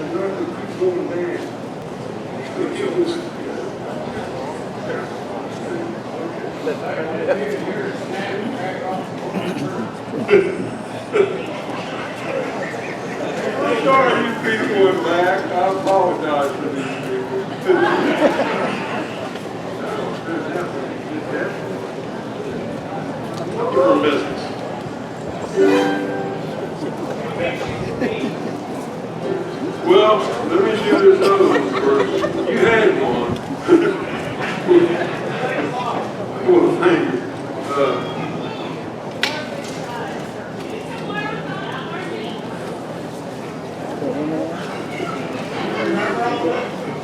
I'm sorry you people went back. I apologize for these people. Different business. Well, let me do this other one first. You had one. Well, thank you.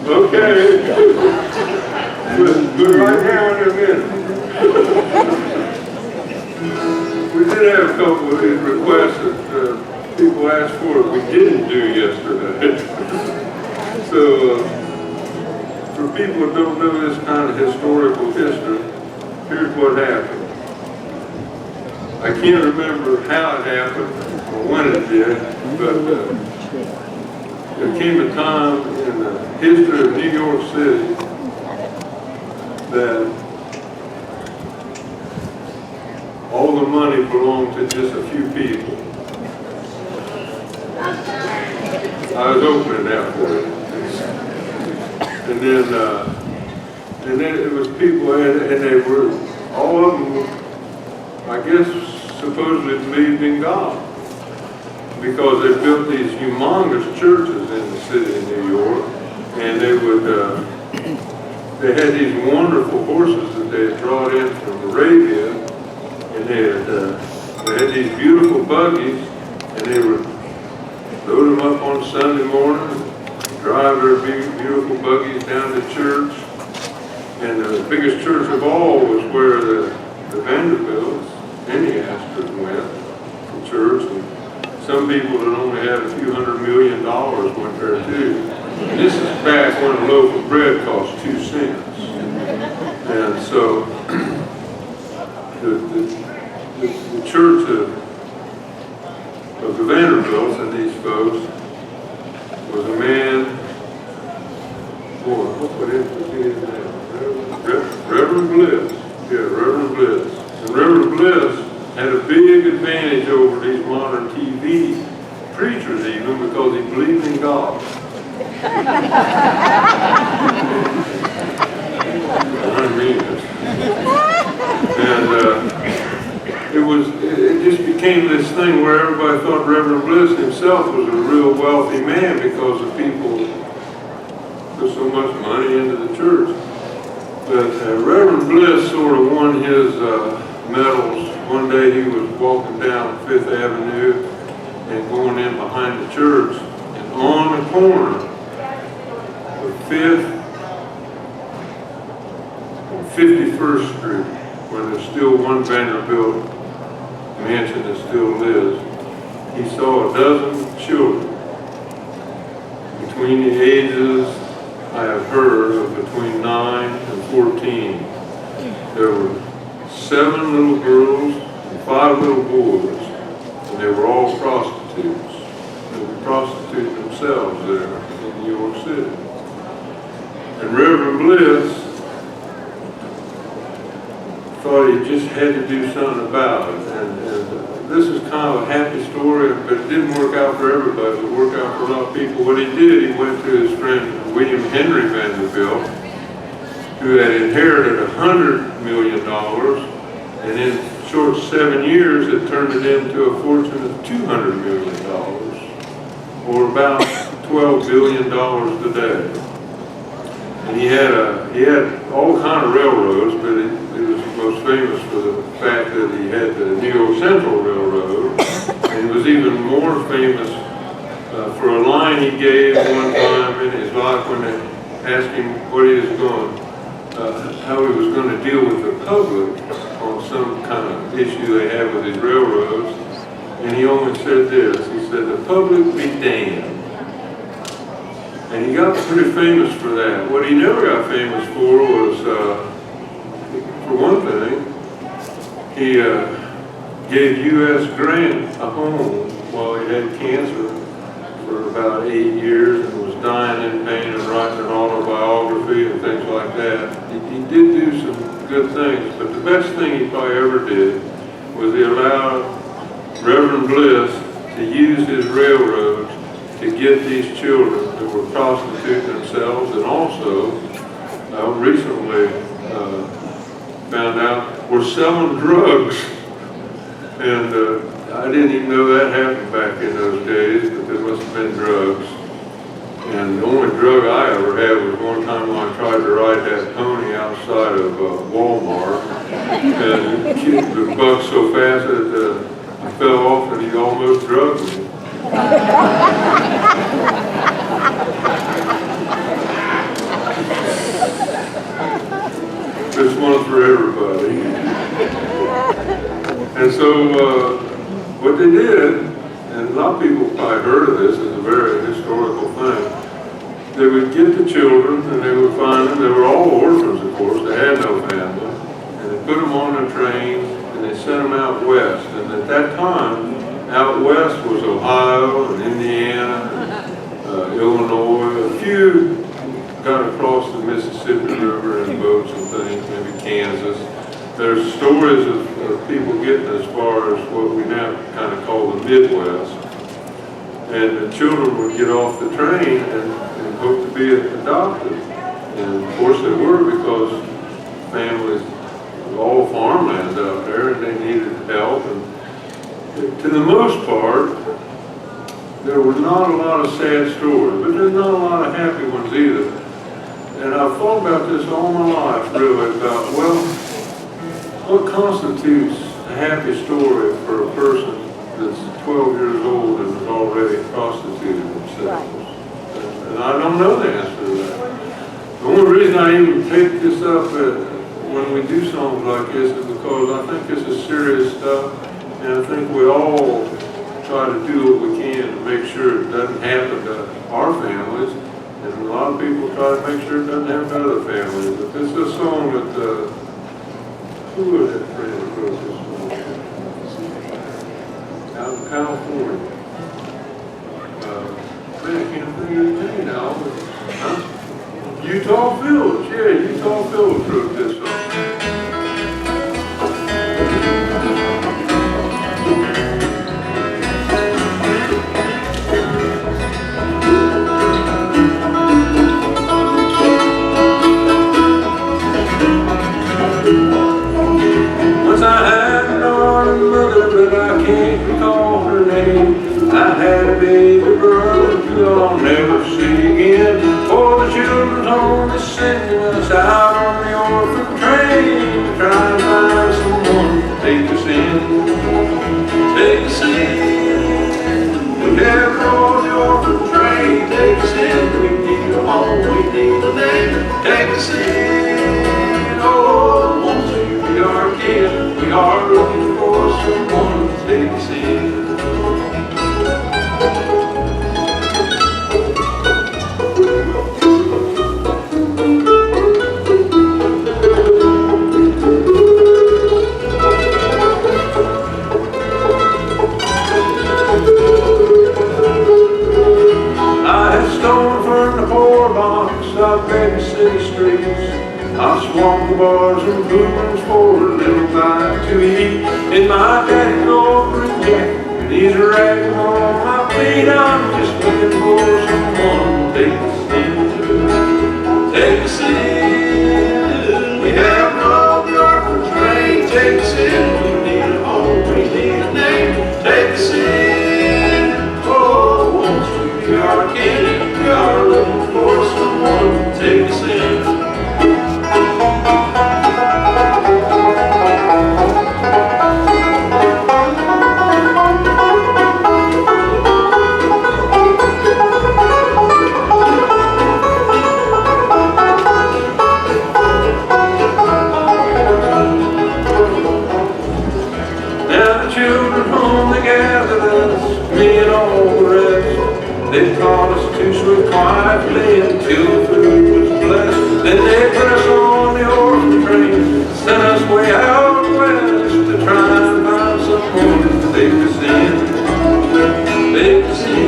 Okay. But right now in a minute. We did have a couple of these requests that people asked for that we didn't do yesterday. So, for people who don't know this kind of historical history, here's what happened. I can't remember how it happened or when it did, but there came a time in the history of New York City that all the money belonged to just a few people. I was opening that for you. And then it was people, and they were, all of them, I guess, supposedly believed in God, because they built these humongous churches in the city of New York, and they had these wonderful horses that they had brought in from Arabia, and they had these beautiful buggies, and they would load them up on Sunday morning, drive their beautiful buggies down to church. And the biggest church of all was where the Vanderbilts, any Astros went to church. And some people that only had a few $100 million went there too. And this is back when a loaf of bread cost 2 cents. And so the church of the Vanderbilts and these folks was a man, what is his name? Reverend Bliss. Yeah, Reverend Bliss. And Reverend Bliss had a big advantage over these modern TV preachers even, because he believed in God. I mean it. And it just became this thing where everybody thought Reverend Bliss himself was a real wealthy man because the people put so much money into the church. But Reverend Bliss sort of won his medals. One day he was walking down 5th Avenue and going in behind the church, and on the corner of 5th and 51st Street, where there's still one Vanderbilt mansion that still lives, he saw a dozen children between the ages, I have heard, of between 9 and 14. There were 7 little girls and 5 little boys, and they were all prostitutes. They were prostituting themselves there in New York City. And Reverend Bliss thought he just had to do something about it. And this is kind of a happy story, but it didn't work out for everybody. It worked out for a lot of people. What he did, he went to his friend William Henry Vanderbilt, who had inherited $100 million, and in short 7 years had turned it into a fortune of $200 million, or about $12 billion today. And he had all kind of railroads, but he was most famous for the fact that he had the New York Central Railroad, and he was even more famous for a line he gave one time in his life when they asked him what he was how he was going to deal with the public on some kind of issue they had with his railroads, and he only said this. He said, "The public be damned." And he got pretty famous for that. What he never got famous for was, for one thing, he gave U.S. Grant a home while he had cancer for for about 8 years and was dying in pain and writing an autobiography and things like that. He did do some good things, but the best thing he probably ever did was he allowed Reverend Bliss to use his railroads to get these children that were prostituting themselves, and also recently found out were selling drugs. And I didn't even know that happened back in those days, but there must have been drugs. And the only drug I ever had was one time when I tried to ride that pony outside of Walmart, and the buck so fast that I fell off and he almost drugged me. This one for everybody. And so what they did, and a lot of people probably heard of this, it's a very historical thing. They would get the children and they would find them, they were all orphans of course, they had no family, and they put them on a train and they sent them out west. And at that time, out west was Ohio and Indiana, Illinois, a few got across the Mississippi River in boats and things, maybe Kansas. There's stories of people getting as far as what we now kind of call the Midwest. And the children would get off the train and hope to be adopted. And of course they were, because families, all farmlands out there, and they needed help. And to the most part, there were not a lot of sad stories, but there's not a lot of happy ones either. And I've thought about this all my life, really, about, well, what constitutes a happy story for a person that's 12 years old and has already prostituted themselves? Right. And I don't know the answer to that. The only reason I even take this up when we do songs like this is because I think this is serious stuff, and I think we all try to do what we can to make sure it doesn't happen to our families, and a lot of people try to make sure it doesn't happen to other families. But this is a song that, who was that friend that wrote this song? Out in California. Man, I can't think of his name now. Huh? Utah Phillips. Yeah, Utah Phillips wrote this song. I had a baby brother who I'll never see again. For the children's home is sending us out on the orphan train to try and find someone to take us in. Take us in. We never rode the orphan train. Take us in. We need a home. We need a name. Take us in. Oh, won't you be our kin? We are looking for someone to take us in. City streets, I swung the bars and booms for a little bite to eat. In my daddy's over jacket, and he's ragging on my feet. I'm just looking for someone to take us in. Take us in. We have no the orphan train. Take us in. We need a home. We need a name. Take us in. Oh, won't you be our king? We are looking for someone to take us in. They taught us to sleep quietly until the food was blessed. Then they put us on the orphan train, sent us way out west to try and find someone to take us in. Take us in.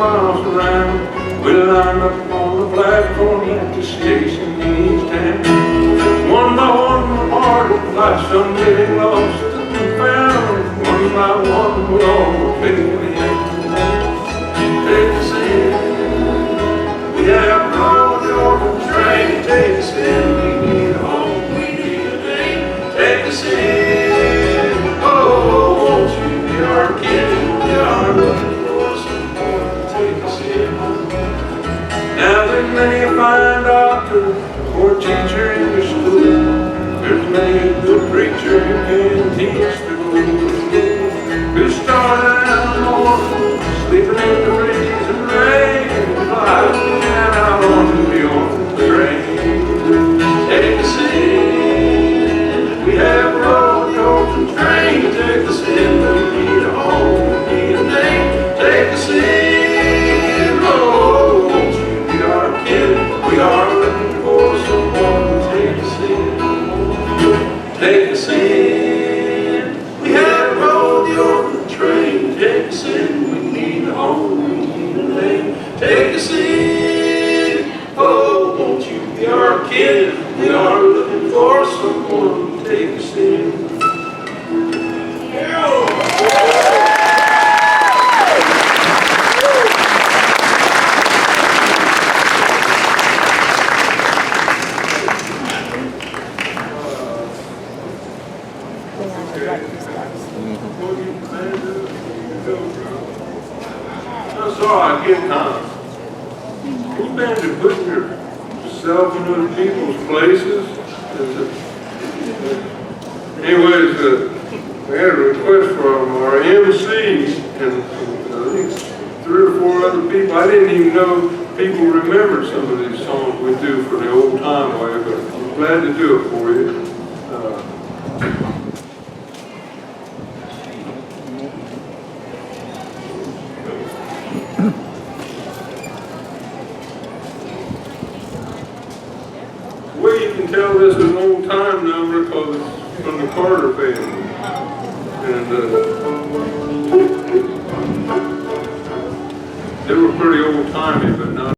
miles around. We lined up on the platform at the station in East Town. One by one, my heart like somebody lost and found. One by one, we all take it in. Take us in. We have rode the Orphan train. Take us in. We need a home. We need a name. Take us in. Oh, won't you be our kid? We are looking for someone to take us in. Now there's many a fine doctor or teacher in your school. There's many a good preacher who can teach the blues. Who started out in the morning, sleeping in the breeze and rain, flying out on the Orphan train. Take us in. We have rode the Orphan train. Take us in. We need a home. We need a name. Take us in. Oh, won't you be our kid? We are looking for someone to take us in. Take us in. We have rode the Orphan train. Take us in. We need a home. We need a name. Take us in. Oh, won't you be our kid? We are looking for someone to take us in. That's all I get time. Who's been to putting yourself in other people's places? Anyways, we had a request from our MC and I think 3 or 4 other people. I didn't even know people remembered some of these songs we do for the old time way, but I'm glad to do it for you. Well, you can tell this is an old time number because it's from the Carter family. And they were pretty old timey, but not